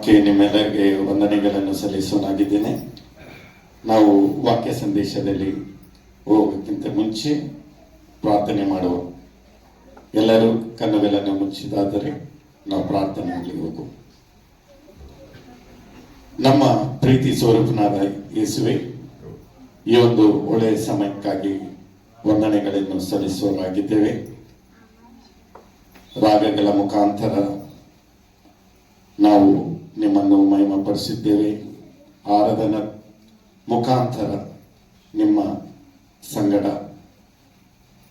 Okay, ನಿಮ್ಮೆಲ್ಲರಿಗೆ ವಂದನೆಗಳನ್ನು ಸಲ್ಲಿಸೋನಾಗಿದ್ದೇನೆ. ನಾವು ವಾಕ್ಯ ಸಂದೇಶದಲ್ಲಿ ಹೋಗೋಕ್ಕಿಂತ ಮುಂಚೆ ಪ್ರಾರ್ಥನೆ ಮಾಡುವ. ಎಲ್ಲರೂ ಕಣ್ಣುಗಳನ್ನು ಮುಚ್ಚಿದಾದರೆ ನಾವು ಪ್ರಾರ್ಥನೆಯಲ್ಲಿ ಹೋಗು. ನಮ್ಮ ಪ್ರೀತಿ ಸ್ವರೂಪನಾದ ಯೇಸುವೆ, ಈ ಒಂದು ಒಳ್ಳೆಯ ಸಮಯಕ್ಕಾಗಿ ವಂದನೆಗಳನ್ನು ಸಲ್ಲಿಸೋರಾಗಿದ್ದೇವೆ. ರಾಗಗಳ ಮುಖಾಂತರ ನಾವು ನಿಮ್ಮನ್ನು ಮಹಿಮಪಡಿಸಿದ್ದೇವೆ. ಆರಾಧನ ಮುಖಾಂತರ ನಿಮ್ಮ ಸಂಗಡ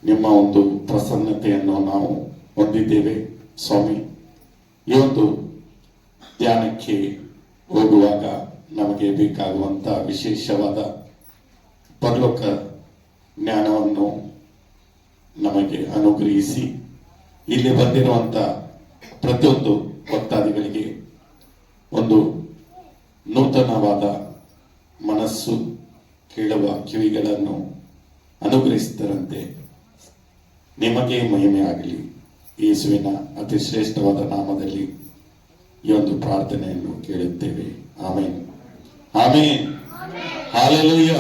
ನಿಮ್ಮ ಒಂದು ಪ್ರಸನ್ನತೆಯನ್ನು ನಾವು ಹೊಂದಿದ್ದೇವೆ ಸ್ವಾಮಿ. ಈ ಒಂದು ಧ್ಯಾನಕ್ಕೆ ಹೋಗುವಾಗ ನಮಗೆ ಬೇಕಾಗುವಂಥ ವಿಶೇಷವಾದ ಪರಲೋಕ ಜ್ಞಾನವನ್ನು ನಮಗೆ ಅನುಗ್ರಹಿಸಿ, ಇಲ್ಲಿ ಬಂದಿರುವಂಥ ಪ್ರತಿಯೊಂದು ಭಕ್ತಾದಿಗಳಿಗೆ ಒಂದು ನೂತನವಾದ ಮನಸ್ಸು, ಕೇಳುವ ಕಿವಿಗಳನ್ನು ಅನುಗ್ರಹಿಸಿದರಂತೆ ನಿಮಗೆ ಮಹಿಮೆ ಆಗಲಿ. ಯೇಸುವಿನ ಅತಿ ಶ್ರೇಷ್ಠವಾದ ನಾಮದಲ್ಲಿ ಈ ಒಂದು ಪ್ರಾರ್ಥನೆಯನ್ನು ಕೇಳುತ್ತೇವೆ. ಆಮೇನ್, ಆಮೇನ್, ಹಾಲೆಲೂಯ.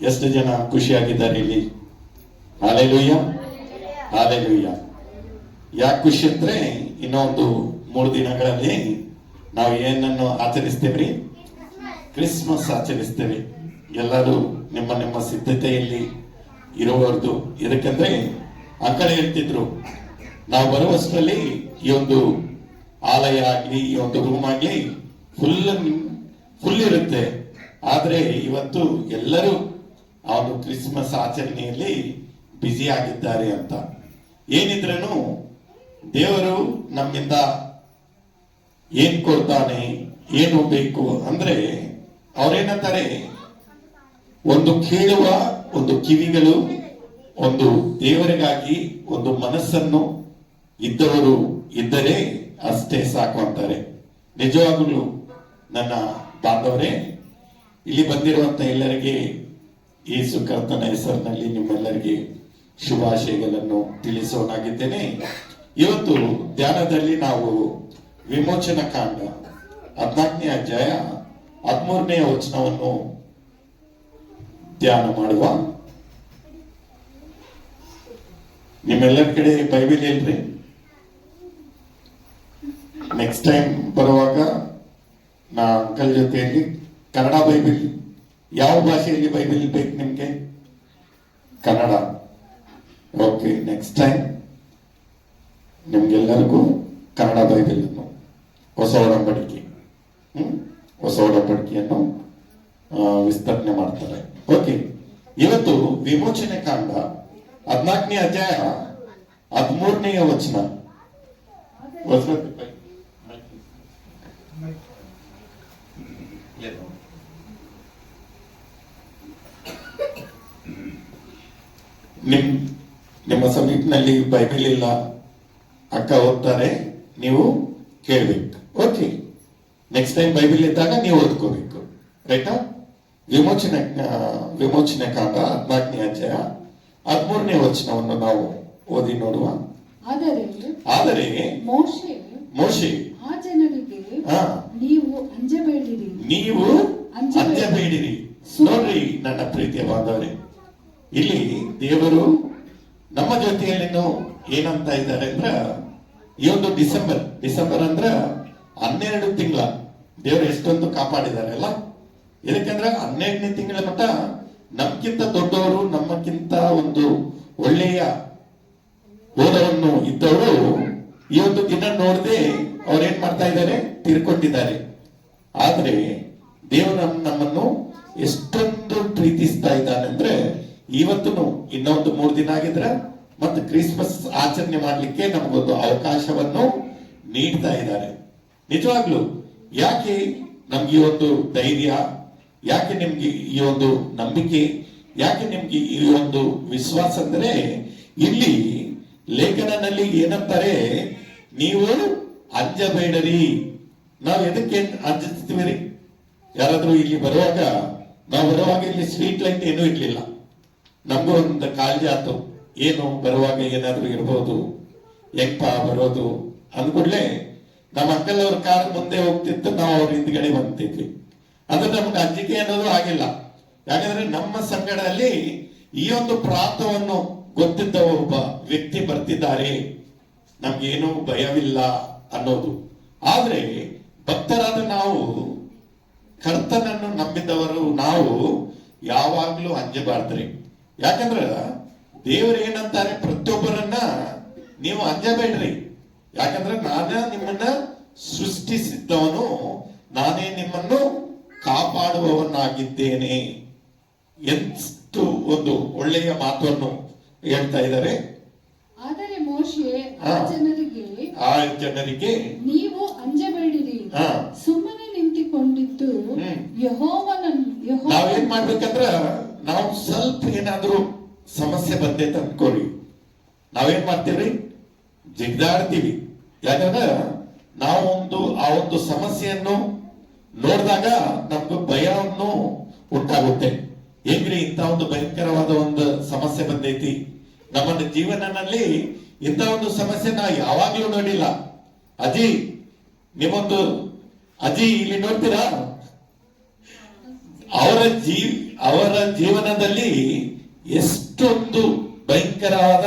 ಎಷ್ಟು ಜನ ಖುಷಿಯಾಗಿದ್ದಾರೆ ಇಲ್ಲಿ? Hallelujah, hallelujah. ಯಾಕೆ ಖುಷಿ ಅಂದ್ರೆ, ಇನ್ನೊಂದು 3 ದಿನಗಳಲ್ಲಿ ನಾವು ಏನನ್ನು ಆಚರಿಸ್ತೇವ್ರಿ? ಕ್ರಿಸ್ಮಸ್ ಆಚರಿಸ್ತೇವೆ. ಎಲ್ಲರೂ ನಿಮ್ಮ ನಿಮ್ಮ ಸಿದ್ಧತೆಯಲ್ಲಿ ಇರುವವರದು. ಇದಕ್ಕಂದ್ರೆ ಆ ಕಡೆ ಹೇಳ್ತಿದ್ರು, ನಾವು ಬರುವಷ್ಟರಲ್ಲಿ ಈ ಒಂದು ಆಲಯ ಆಗ್ಲಿ, ಈ ಒಂದು ರೂಮ್ ಆಗ್ಲಿ ಫುಲ್ ಇರುತ್ತೆ. ಆದ್ರೆ ಇವತ್ತು ಎಲ್ಲರೂ ಆ ಒಂದು ಕ್ರಿಸ್ಮಸ್ ಆಚರಣೆಯಲ್ಲಿ ಬ್ಯುಸಿ ಆಗಿದ್ದಾರೆ ಅಂತ. ಏನಿದ್ರೂ ದೇವರು ನಮ್ಮಿಂದ ಏನ್ ಕೊಡ್ತಾನೆ, ಏನು ಬೇಕು ಅಂದ್ರೆ ಅವ್ರೇನಂತಾರೆ, ಒಂದು ಕೇಳುವ ಒಂದು ಕಿವಿಗಳು, ಒಂದು ದೇವರಿಗಾಗಿ ಒಂದು ಮನಸ್ಸನ್ನು ಇದ್ದವರು ಇದ್ದರೆ ಅಷ್ಟೇ ಸಾಕು ಅಂತಾರೆ. ನಿಜವಾಗಲೂ ನನ್ನ ಬಾಂಧವರೇ, ಇಲ್ಲಿ ಬಂದಿರುವಂತ ಎಲ್ಲರಿಗೆ ಯೇಸು ಕರ್ತನ ಹೆಸರಿನಲ್ಲಿ ನಿಮ್ಮೆಲ್ಲರಿಗೆ ಶುಭಾಶಯಗಳನ್ನು ತಿಳಿಸೋನಾಗಿದ್ದೇನೆ. ಇವತ್ತು ಧ್ಯಾನದಲ್ಲಿ ನಾವು ವಿಮೋಚನ ಕಾಂಡ 14ನೇ ಅಧ್ಯಾಯ 13ನೇ ವಚನವನ್ನು ಧ್ಯಾನ ಮಾಡುವ. ನಿಮ್ಮೆಲ್ಲರ ಕಡೆ ಬೈಬಲ್ ಇಲ್ರಿ? ನೆಕ್ಸ್ಟ್ ಟೈಮ್ ಬರುವಾಗ ನಾ ಅಂಕಲ್ ಜೊತೆಯಲ್ಲಿ ಕನ್ನಡ ಬೈಬಲ್, ಯಾವ ಭಾಷೆಯಲ್ಲಿ ಬೈಬಲ್ ಬೇಕು ನಿಮ್ಗೆ? ಕನ್ನಡ. ಓಕೆ, ನೆಕ್ಸ್ಟ್ ಟೈಮ್ ನಿಮ್ಗೆಲ್ಲರಿಗೂ ಕನ್ನಡ ಬೈಬಲ್ ಅನ್ನು, ಹೊಸ ಒಡಂಬಡಿಕೆಯನ್ನು ವಿಸ್ತರಣೆ ಮಾಡ್ತಾರೆ. ಓಕೆ, ಇವತ್ತು ವಿಮೋಚನೆ ಕಾಂಡ 14ನೇ ಅಧ್ಯಾಯ 13ನೇ ವಚನ. ನಿಮ್ಮ ಸಮೀಪನಲ್ಲಿ ಬೈಬಲ್ ಇಲ್ಲ, ಅಕ್ಕ ಓದ್ತಾರೆ, ನೀವು ಕೇಳ್ಬೇಕು. ಓಕೆ, ನೆಕ್ಸ್ಟ್ ಟೈಮ್ ಬೈಬಲ್ ಇದ್ದಾಗ ನೀವು ಓದ್ಕೋಬೇಕು. ರೈಟಾ? ವಿಮೋಚನೆ ಕಾಂಡ 14ನೇ ಅಧ್ಯಾಯ 13ನೇ ವಚನವನ್ನು ನಾವು ಓದಿ ನೋಡುವ. ಆದರೆ ಮೋಶೆ ಆ ಜನರಿಗೆ ನೀವು ಅಂಜಬೇಡಿರಿ. ನೋಡ್ರಿ ನನ್ನ ಪ್ರೀತಿಯ ಬಾಂಧವರೇ, ಇಲ್ಲಿ ದೇವರು ನಮ್ಮ ಜೊತೆಯಲ್ಲಿನೂ ಏನಂತ ಇದ್ದಾರೆ ಅಂದ್ರ, ಈ ಒಂದು ಡಿಸೆಂಬರ್ ಅಂದ್ರ 12 ತಿಂಗಳ ದೇವರು ಎಷ್ಟೊಂದು ಕಾಪಾಡಿದ್ದಾರೆ ಅಲ್ಲ. ಇದಕ್ಕಂದ್ರೆ 12ನೇ ತಿಂಗಳ ಮಟ್ಟ ನಮ್ಗಿಂತ ದೊಡ್ಡವರು, ನಮ್ಮಕ್ಕಿಂತ ಒಂದು ಒಳ್ಳೆಯ ಓದವನ್ನು ಇದ್ದವರು ಈ ಒಂದು ದಿನ ನೋಡದೆ ಅವ್ರೇನ್ ಮಾಡ್ತಾ ಇದ್ದಾರೆ? ತೀರ್ಕೊಂಡಿದ್ದಾರೆ. ಆದ್ರೆ ದೇವರು ನಮ್ಮನ್ನು ಎಷ್ಟೊಂದು ಪ್ರೀತಿಸ್ತಾ ಇದ್ದಾನೆ ಅಂದ್ರೆ, ಇವತ್ತು ಇನ್ನೊಂದು 3 ದಿನ ಆಗಿದ್ರೆ ಮತ್ತೆ ಕ್ರಿಸ್ಮಸ್ ಆಚರಣೆ ಮಾಡ್ಲಿಕ್ಕೆ ನಮಗೊಂದು ಅವಕಾಶವನ್ನು ನೀಡ್ತಾ ಇದ್ದಾರೆ. ನಿಜವಾಗ್ಲು ಯಾಕೆ ನಮ್ಗೆ ಈ ಒಂದು ಧೈರ್ಯ, ಯಾಕೆ ನಿಮ್ಗೆ ಈ ಒಂದು ನಂಬಿಕೆ, ಯಾಕೆ ನಿಮ್ಗೆ ಈ ಒಂದು ವಿಶ್ವಾಸ ಅಂದ್ರೆ, ಇಲ್ಲಿ ಲೇಖನದಲ್ಲಿ ಏನಂತಾರೆ, ನೀವು ಅಂಜಬೇಡರಿ. ನಾವು ಎದಕ್ಕೆ ಅಂಜಿಸ್ತೀವಿ? ಯಾರಾದ್ರೂ ಇಲ್ಲಿ ಬರುವಾಗ, ನಾವು ಬರುವಾಗ ಇಲ್ಲಿ ಸ್ಟ್ರೀಟ್ ಲೈಟ್ ಏನೂ ಇರ್ಲಿಲ್ಲ. ನಮಗೂ ಒಂದು ಕಾಳಜಿ ಆಯ್ತು, ಏನು ಬರುವಾಗ ಏನಾದ್ರೂ ಇರ್ಬೋದು, ಹೆಂಗಪ್ಪ ಬರೋದು ಅಂದ್ಕೂಡ್ಲೆ ನಮ್ಮ ಅಂಕಲ್ ಅವ್ರ ಕಾರ್ ಮುಂದೆ ಹೋಗ್ತಿತ್ತು, ನಾವು ಅವ್ರ ಹಿಂದ್ಗಡೆ ಬಂತಿದ್ವಿ. ಅದು ನಮ್ಗೆ ಅಂಜಿಕೆ ಅನ್ನೋದು ಆಗಿಲ್ಲ. ಯಾಕಂದ್ರೆ ನಮ್ಮ ಸಂಗಡದಲ್ಲಿ ಈ ಒಂದು ಪ್ರಾಂತವನ್ನು ಗೊತ್ತಿದ್ದ ಒಬ್ಬ ವ್ಯಕ್ತಿ ಬರ್ತಿದ್ದಾರೆ, ನಮ್ಗೇನು ಭಯವಿಲ್ಲ ಅನ್ನೋದು. ಆದ್ರೆ ಭಕ್ತರಾದ ನಾವು, ಕರ್ತನನ್ನು ನಂಬಿದವರು ನಾವು ಯಾವಾಗ್ಲೂ ಅಂಜಬಾರ್ದ್ರಿ. ಯಾಕಂದ್ರ ದೇವರು ಏನಂತಾರೆ, ಪ್ರತಿಯೊಬ್ಬರನ್ನ ನೀವು ಅಂಜಬೇಡ್ರಿ. ಯಾಕಂದ್ರೆ ನಾನೇ ನಿಮ್ಮನ್ನ ಸೃಷ್ಟಿಸಿದ್ದವನು, ನಾನೇ ನಿಮ್ಮನ್ನು ಕಾಪಾಡುವವನಾಗಿದ್ದೇನೆ. ಎಷ್ಟು ಒಂದು ಒಳ್ಳೆಯ ಮಾತನ್ನು ಹೇಳ್ತಾ ಇದ್ದಾರೆ. ಆದರೆ ಮೋಶೆ ಹಾ. ಆ ಆ ಜನರಿಗೆ ನೀವು ಅಂಜಬೇಡಿರಿ, ಹಾ. ಸುಮ್ಮನೆ ನಿಂತುಕೊಂಡಿದ್ದು ನಾವೇನ್ ಮಾಡ್ಬೇಕಂದ್ರ, ನಾವು ಸ್ವಲ್ಪ ಏನಾದ್ರೂ ಸಮಸ್ಯೆ ಬಂದೈತೆ ಅನ್ಕೊಳ್ಳಿ, ನಾವೇನ್ ಮಾಡ್ತೀವಿ, ಜಿಗ್ದಾಡ್ತೀವಿ. ಯಾಕಂದ್ರೆ ನಾವು ಆ ಒಂದು ಸಮಸ್ಯೆಯನ್ನು ನೋಡಿದಾಗ ನಮ್ಗೆ ಭಯವನ್ನು ಉಂಟಾಗುತ್ತೆ. ಹೆಂಗ್ರಿ ಇಂಥ ಒಂದು ಭಯಂಕರವಾದ ಒಂದು ಸಮಸ್ಯೆ ಬಂದೈತಿ ನಮ್ಮ ಜೀವನದಲ್ಲಿ, ಇಂಥ ಒಂದು ಸಮಸ್ಯೆ ನಾ ಯಾವಾಗ್ಲೂ ನೋಡಿಲ್ಲ. ಅಜ್ಜಿ, ನಿಮ್ಮೊಂದು ಅಜ್ಜಿ ಇಲ್ಲಿ ನೋಡ್ತೀರಾ, ಅವರ ಜೀವನದಲ್ಲಿ ಎಷ್ಟೊಂದು ಭಯಂಕರವಾದ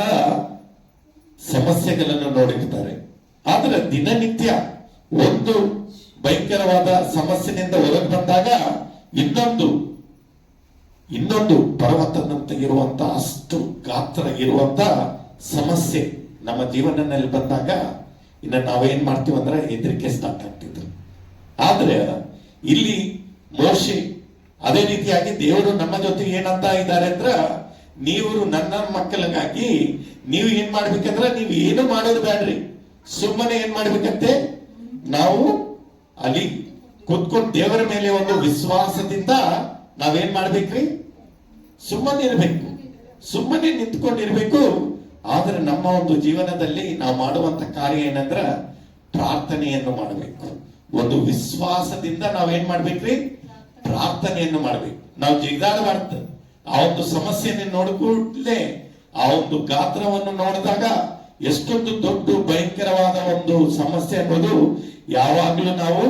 ಸಮಸ್ಯೆಗಳನ್ನು ನೋಡಿರ್ತಾರೆ. ಆದ್ರೆ ದಿನನಿತ್ಯ ಒಂದು ಭಯಂಕರವಾದ ಸಮಸ್ಯೆನಿಂದ ಹೊರಗೆ ಬಂದಾಗ ಇನ್ನೊಂದು ಪರ್ವತದಂತೆ ಇರುವಂತ ಅಷ್ಟು ಗಾತ್ರ ಇರುವಂತ ಸಮಸ್ಯೆ ನಮ್ಮ ಜೀವನದಲ್ಲಿ ಬಂದಾಗ ಇನ್ನು ನಾವೇನ್ ಮಾಡ್ತೀವಿ ಅಂದ್ರೆ ಹೆದರಿಕೆ ಸ್ಟಾರ್ಟ್ ಆಗ್ತಿದ್ರು. ಆದ್ರೆ ಇಲ್ಲಿ ಮೋಶೆ ಅದೇ ರೀತಿಯಾಗಿ ದೇವರು ನಮ್ಮ ಜೊತೆ ಏನಂತ ಇದ್ದಾರೆ ಅಂದ್ರ, ನೀವು ನನ್ನ ಮಕ್ಕಳಿಗಾಗಿ ನೀವು ಏನ್ ಮಾಡ್ಬೇಕಂದ್ರ, ನೀವು ಏನು ಮಾಡೋದು ಬೇಡ್ರಿ, ಸುಮ್ಮನೆ ಏನ್ ಮಾಡ್ಬೇಕಂತೆ, ನಾವು ಅಲ್ಲಿ ಕೂತ್ಕೊಂಡು ದೇವರ ಮೇಲೆ ಒಂದು ವಿಶ್ವಾಸದಿಂದ ನಾವೇನ್ ಮಾಡ್ಬೇಕ್ರಿ, ಸುಮ್ಮನೆ ಇರ್ಬೇಕು, ಸುಮ್ಮನೆ ನಿಂತ್ಕೊಂಡಿರ್ಬೇಕು. ಆದ್ರೆ ನಮ್ಮ ಒಂದು ಜೀವನದಲ್ಲಿ ನಾವು ಮಾಡುವಂತ ಕಾರ್ಯ ಏನಂದ್ರ ಪ್ರಾರ್ಥನೆಯನ್ನು ಮಾಡಬೇಕು. ಒಂದು ವಿಶ್ವಾಸದಿಂದ ನಾವೇನ್ ಮಾಡ್ಬೇಕ್ರಿ, ಪ್ರಾರ್ಥನೆಯನ್ನು ಮಾಡ್ಬೇಕು. ನಾವು ಜಿಗ್ದಾಡಬಾರ್ದು. ಆ ಒಂದು ಸಮಸ್ಯೆಯನ್ನು ನೋಡ್ಕೂಡ್ಲೆ ಆ ಒಂದು ಗಾತ್ರವನ್ನು ನೋಡಿದಾಗ ಎಷ್ಟೊಂದು ದೊಡ್ಡ ಭಯಂಕರವಾದ ಒಂದು ಸಮಸ್ಯೆ ಅನ್ನೋದು ಯಾವಾಗ್ಲೂ ನಾವು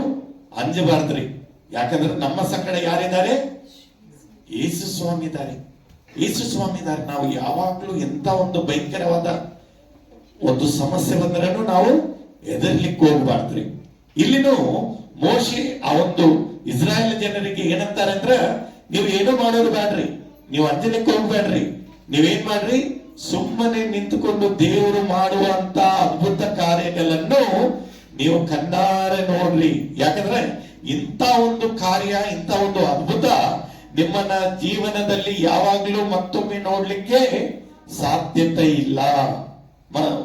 ಅಂಜಬಾರ್ದ್ರಿ. ಯಾಕಂದ್ರೆ ನಮ್ಮ ಸಂಗಡ ಯಾರಿದ್ದಾರೆ, ಯೇಸು ಸ್ವಾಮಿ ಇದ್ದಾರೆ, ಯೇಸು ಸ್ವಾಮಿ ಇದ್ದಾರೆ. ನಾವು ಯಾವಾಗ್ಲೂ ಎಂತ ಒಂದು ಭಯಂಕರವಾದ ಒಂದು ಸಮಸ್ಯೆ ಬಂದ್ರೂ ನಾವು ಹೆದರ್ಲಿಕ್ಕೆ ಹೋಗ್ಬಾರ್ದ್ರಿ. ಇಲ್ಲಿನೂ ಮೋಶೆ ಆ ಒಂದು ಇಸ್ರಾಯೇಲ್ ಜನರಿಗೆ ಏನಂತಾರೆ ಅಂದ್ರ, ನೀವು ಏನು ಮಾಡೋದು ಬೇಡ್ರಿ, ನೀವು ಅಂಜಲಿಕ್ಕೆ ಹೋಗ್ಬೇಡ್ರಿ, ನೀವೇನ್ ಮಾಡ್ರಿ, ಸುಮ್ಮನೆ ನಿಂತುಕೊಂಡು ದೇವರು ಮಾಡುವಂತ ಅದ್ಭುತ ಕಾರ್ಯಗಳನ್ನು ನೀವು ಕಣ್ಣಾರೆ ನೋಡ್ರಿ. ಯಾಕಂದ್ರೆ ಇಂಥ ಒಂದು ಕಾರ್ಯ, ಇಂಥ ಒಂದು ಅದ್ಭುತ ನಿಮ್ಮನ್ನ ಜೀವನದಲ್ಲಿ ಯಾವಾಗ್ಲೂ ಮತ್ತೊಮ್ಮೆ ನೋಡ್ಲಿಕ್ಕೆ ಸಾಧ್ಯತೆ ಇಲ್ಲ.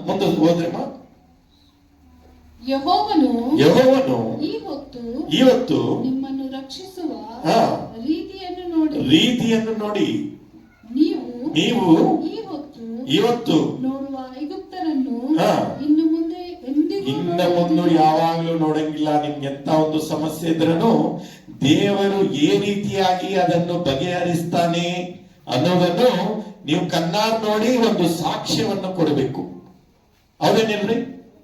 ಮುಂದೆ ಹೋದ್ರಮ್ಮ. ಯೆಹೋವನು ಇವತ್ತು ನಿಮ್ಮನ್ನು ರಕ್ಷಿಸುವ ಹಾ. ರೀತಿಯನ್ನು ನೋಡಿ ನೀವು ಇವತ್ತು ನೋಡುವ ಐಗುಪ್ತರನ್ನು ಹಾ. ಇನ್ನು ಮುಂದೆ ಮುಂದೆ ಯಾವಾಗ್ಲೂ ನೋಡಂಗಿಲ್ಲ. ನಿಮ್ಗೆ ಎಂತ ಒಂದು ಸಮಸ್ಯೆ ಇದ್ರೂ ದೇವರು ಏ ರೀತಿಯಾಗಿ ಅದನ್ನು ಬಗೆಹರಿಸ್ತಾನೆ ಅನ್ನೋದನ್ನು ನೀವು ಕಣ್ಣಾರ್ ನೋಡಿ ಒಂದು ಸಾಕ್ಷ್ಯವನ್ನು ಕೊಡಬೇಕು. ಹೌದೇನಿಲ್ರಿ?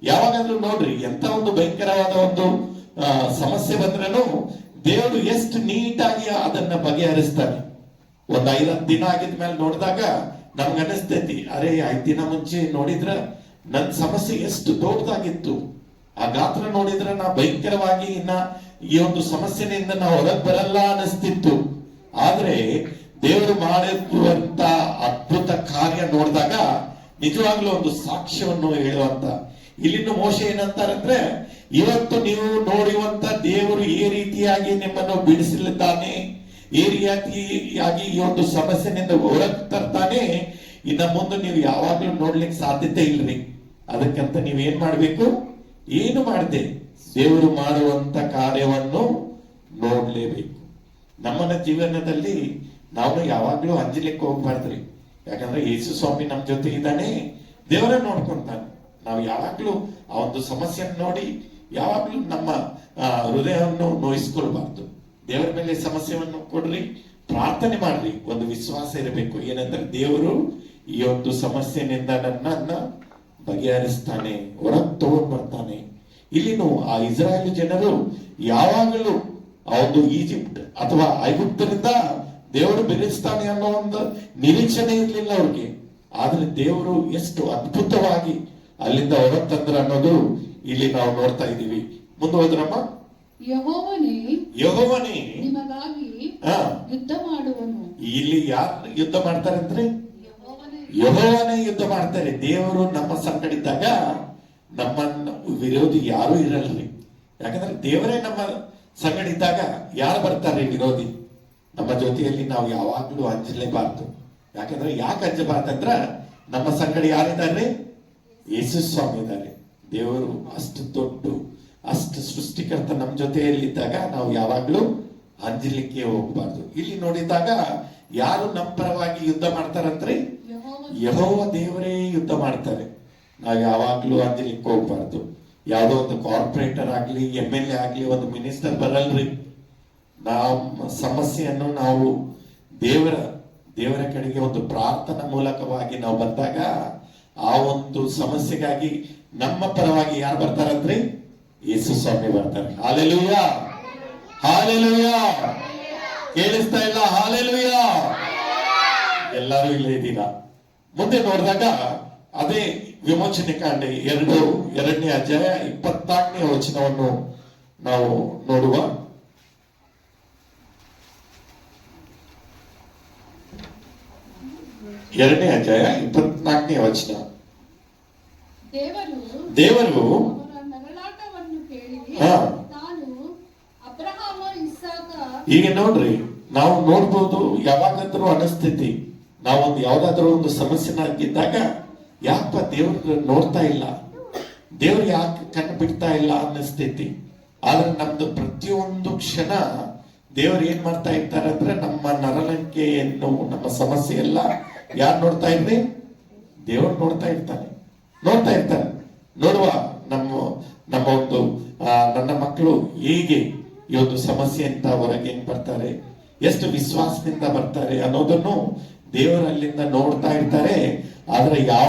ಯಾವಾಗಾದ್ರೂ ನೋಡ್ರಿ, ಎಂತ ಒಂದು ಭಯಂಕರವಾದ ಒಂದು ಸಮಸ್ಯೆ ಬಂದ್ರೂ ದೇವರು ಎಷ್ಟು ನೀಟಾಗಿ ಅದನ್ನ ಬಗೆಹರಿಸ್ತಾನೆ. ಒಂದ್ 5-10 ದಿನ ಆಗಿದ್ಮೇಲೆ ನೋಡಿದಾಗ ನಮ್ಗೆ ಅನಿಸ್ತೈತಿ, ಅರೆ 5 ದಿನ ಮುಂಚೆ ನೋಡಿದ್ರ ನನ್ ಸಮಸ್ಯೆ ಎಷ್ಟು ದೊಡ್ಡದಾಗಿತ್ತು, ಆ ಗಾತ್ರ ನೋಡಿದ್ರ ನಾ ಭಯಂಕರವಾಗಿ ಇನ್ನ ಈ ಒಂದು ಸಮಸ್ಯೆನಿಂದ ನಾವು ಹೊರಗೆ ಬರಲ್ಲ ಅನಿಸ್ತಿತ್ತು. ಆದ್ರೆ ದೇವರು ಮಾಡಿರುವಂತ ಅದ್ಭುತ ಕಾರ್ಯ ನೋಡಿದಾಗ ನಿಜವಾಗ್ಲೂ ಒಂದು ಸಾಕ್ಷ್ಯವನ್ನು ಹೇಳುವಂತ. ಇಲ್ಲಿನ ಮೋಶೆ ಏನಂತಾರಂದ್ರೆ, ಇವತ್ತು ನೀವು ನೋಡುವಂತ ದೇವರು ಈ ರೀತಿಯಾಗಿ ನಿಮ್ಮನ್ನು ಬಿಡಿಸಲಿದ್ದಾನೆ, ಈ ರೀತಿಯಾಗಿ ಈ ಒಂದು ಸಮಸ್ಯೆನಿಂದ ಹೊರಗೆ ತರ್ತಾನೆ. ಇನ್ನ ಮುಂದೆ ನೀವು ಯಾವಾಗ್ಲೂ ನೋಡ್ಲಿಕ್ಕೆ ಸಾಧ್ಯತೆ ಇಲ್ರಿ. ಅದಕ್ಕಂತ ನೀವೇನ್ ಮಾಡ್ಬೇಕು, ಏನು ಮಾಡದೆ ದೇವರು ಮಾಡುವಂತ ಕಾರ್ಯವನ್ನು ನೋಡ್ಲೇಬೇಕು. ನಮ್ಮನ್ನ ಜೀವನದಲ್ಲಿ ನಾವು ಯಾವಾಗ್ಲೂ ಅಂಜಲಿಕ್ಕೆ ಹೋಗ್ಬಾರ್ದ್ರಿ. ಯಾಕಂದ್ರೆ ಯೇಸು ಸ್ವಾಮಿ ನಮ್ ಜೊತೆ ಇದ್ದಾನೆ, ದೇವರ ನೋಡ್ಕೊಂತಾನೆ. ನಾವು ಯಾವಾಗ್ಲೂ ಆ ಒಂದು ಸಮಸ್ಯೆಯನ್ನು ನೋಡಿ ಯಾವಾಗ್ಲೂ ನಮ್ಮ ಹೃದಯವನ್ನು ನೋಯಿಸ್ಕೊಳ್ಬಾರ್ದು. ದೇವರ ಮೇಲೆ ಸಮಸ್ಯೆಯನ್ನು ಕೊಡ್ರಿ, ಪ್ರಾರ್ಥನೆ ಮಾಡ್ರಿ, ಒಂದು ವಿಶ್ವಾಸ ಇರಬೇಕು. ಏನಂದ್ರೆ ದೇವರು ಈ ಒಂದು ಸಮಸ್ಯೆನಿಂದ ನನ್ನನ್ನ ಬಗೆಹರಿಸ್ತಾನೆ, ಹೊರಗೆ ತಗೊಂಡ್ ಬರ್ತಾನೆ. ಇಲ್ಲಿನೂ ಆ ಇಸ್ರಾಯೇಲ್ ಜನರು ಯಾವಾಗಲೂ ಆ ಒಂದು ಈಜಿಪ್ಟ್ ಅಥವಾ ಐಗುಪ್ತರಿಂದ ದೇವರು ಬೆರೆಸ್ತಾನೆ ಅನ್ನೋ ಒಂದು ನಿರೀಕ್ಷಣೆ ಇರಲಿಲ್ಲ ಅವ್ರಿಗೆ. ಆದ್ರೆ ದೇವರು ಎಷ್ಟು ಅದ್ಭುತವಾಗಿ ಅಲ್ಲಿಂದ ಹೊರತಂದ್ರ ಅನ್ನೋದು ಇಲ್ಲಿ ನಾವು ನೋಡ್ತಾ ಇದ್ದೀವಿ. ಮುಂದುವರೆದ್ರಮ್ಮ. ಯೆಹೋವನೇ ನಿಮಗಾಗಿ ಹಾ ಯುದ್ಧ ಮಾಡುವನು. ಇಲ್ಲಿ ಯಾರು ಯುದ್ಧ ಮಾಡ್ತಾರೆ ಅಂದ್ರೆ ಯೆಹೋವನೇ ಯುದ್ಧ ಮಾಡ್ತಾರೆ. ದೇವರು ನಮ್ಮ ಸಂಗಡ ಇದ್ದಾಗ ನಮ್ಮ ವಿರೋಧಿ ಯಾರು ಇರಲ್ರಿ. ಯಾಕಂದ್ರೆ ದೇವರೇ ನಮ್ಮ ಸಂಗಡ ಇದ್ದಾಗ ಯಾರು ಬರ್ತಾರೆ ವಿರೋಧಿ? ನಮ್ಮ ಜೊತೆಯಲ್ಲಿ ನಾವು ಯಾವಾಗ್ಲೂ ಅಂಜಲೇಬಾರ್ದು. ಯಾಕಂದ್ರೆ ಯಾಕೆ ಅಂಜಬಾರ್ದಂದ್ರ ನಮ್ಮ ಸಂಗಡ ಯಾರಿದ್ದಾರೆ? ಯೇಸು ಸ್ವಾಮಿ ಇದ್ದಾರೆ. ದೇವರು ಅಷ್ಟು ದೊಡ್ಡ, ಅಷ್ಟು ಸೃಷ್ಟಿಕರ್ತ ನಮ್ಮ ಜೊತೆಯಲ್ಲಿದ್ದಾಗ ನಾವು ಯಾವಾಗ್ಲೂ ಅಂಜಲಿಕ್ಕೆ ಹೋಗಬಾರ್ದು. ಇಲ್ಲಿ ನೋಡಿದಾಗ ಯಾರು ನಮ್ಮ ಪರವಾಗಿ ಯುದ್ಧ ಮಾಡ್ತಾರಂದ್ರೆ ಯೆಹೋವ ದೇವರೇ ಯುದ್ಧ ಮಾಡ್ತಾರೆ. ನಾವು ಯಾವಾಗ್ಲೂ ಅಂಜಲಿಕ್ಕೆ ಹೋಗ್ಬಾರ್ದು. ಯಾವುದೋ ಒಂದು ಕಾರ್ಪೊರೇಟರ್ ಆಗ್ಲಿ, MLA ಆಗ್ಲಿ, ಒಂದು ಮಿನಿಸ್ಟರ್ ಬರಲ್ರಿ. ನಮ್ಮ ಸಮಸ್ಯೆಯನ್ನು ನಾವು ದೇವರ ಕಡೆಗೆ ಒಂದು ಪ್ರಾರ್ಥನಾ ಮೂಲಕವಾಗಿ ನಾವು ಬಂದಾಗ ಆ ಒಂದು ಸಮಸ್ಯೆಗಾಗಿ ನಮ್ಮ ಪರವಾಗಿ ಯಾರು ಬರ್ತಾರಂದ್ರೆ ಯೇಸು ಸ್ವಾಮಿ ಬರ್ತಾರೆ. Hallelujah, hallelujah. ಕೇಳಿಸ್ತಾ ಇಲ್ಲ? ಹಾಲೆಲೂಯಾ. ಎಲ್ಲರೂ ಇಲ್ಲೇ ಇದ್ದೀರಾ? ಮುಂದೆ ನೋಡಿದಾಗ ಅದೇ ವಿಮೋಚನೆ ಕಾಂಡ 2ನೇ ಅಧ್ಯಾಯ 24ನೇ ವಚನವನ್ನು ನಾವು ನೋಡುವ. ಎರಡನೇ ಅಧ್ಯಾಯ 24ನೇ ವಚನ. ದೇವರು ಅವರ ನರಳಾಟವನ್ನು ಕೇಳಿ ಹಾ ನಾನು ಅಬ್ರಹಾಮ, ಇಸಾಕ ಈಗ ನೋಡ್ರಿ, ನಾವು ನೋಡ್ಬೋದು ಯಾವಾಗಾದ್ರೂ ಅನಿಸ್ತೈತಿ, ನಾವೊಂದು ಯಾವ್ದಾದ್ರು ಒಂದು ಸಮಸ್ಯೆನಾಗಿದ್ದಾಗ ಯಾಕಪ್ಪ ದೇವ್ರ ನೋಡ್ತಾ ಇಲ್ಲ, ದೇವ್ರು ಯಾಕೆ ಕಣ್ಣು ಬಿಡ್ತಾ ಇಲ್ಲ ಅನ್ನಿಸ್ತೈತಿ. ಆದ್ರೆ ನಮ್ದು ಪ್ರತಿಯೊಂದು ಕ್ಷಣ ದೇವ್ರು ಏನ್ ಮಾಡ್ತಾ ಇರ್ತಾರೆ ಅಂದ್ರೆ ನಮ್ಮ ನರಳಂಕೆಯನ್ನು, ನಮ್ಮ ಸಮಸ್ಯೆ ಎಲ್ಲ ಯಾರು ನೋಡ್ತಾ ಇರ್ರಿ? ದೇವ್ರು ನೋಡ್ತಾ ಇರ್ತಾನೆ. ನೋಡುವ ನಮ್ಮ ಒಂದು ನನ್ನ ಮಕ್ಕಳು ಹೇಗೆ ಈ ಒಂದು ಸಮಸ್ಯೆಯಿಂದ ಹೊರಗೆ ಹೆಂಗ್ ಬರ್ತಾರೆ, ಎಷ್ಟು ವಿಶ್ವಾಸದಿಂದ ಬರ್ತಾರೆ ಅನ್ನೋದನ್ನು ದೇವರಲ್ಲಿಂದ ನೋಡ್ತಾ ಇರ್ತಾರೆ. ಆದ್ರೆ ಯಾವ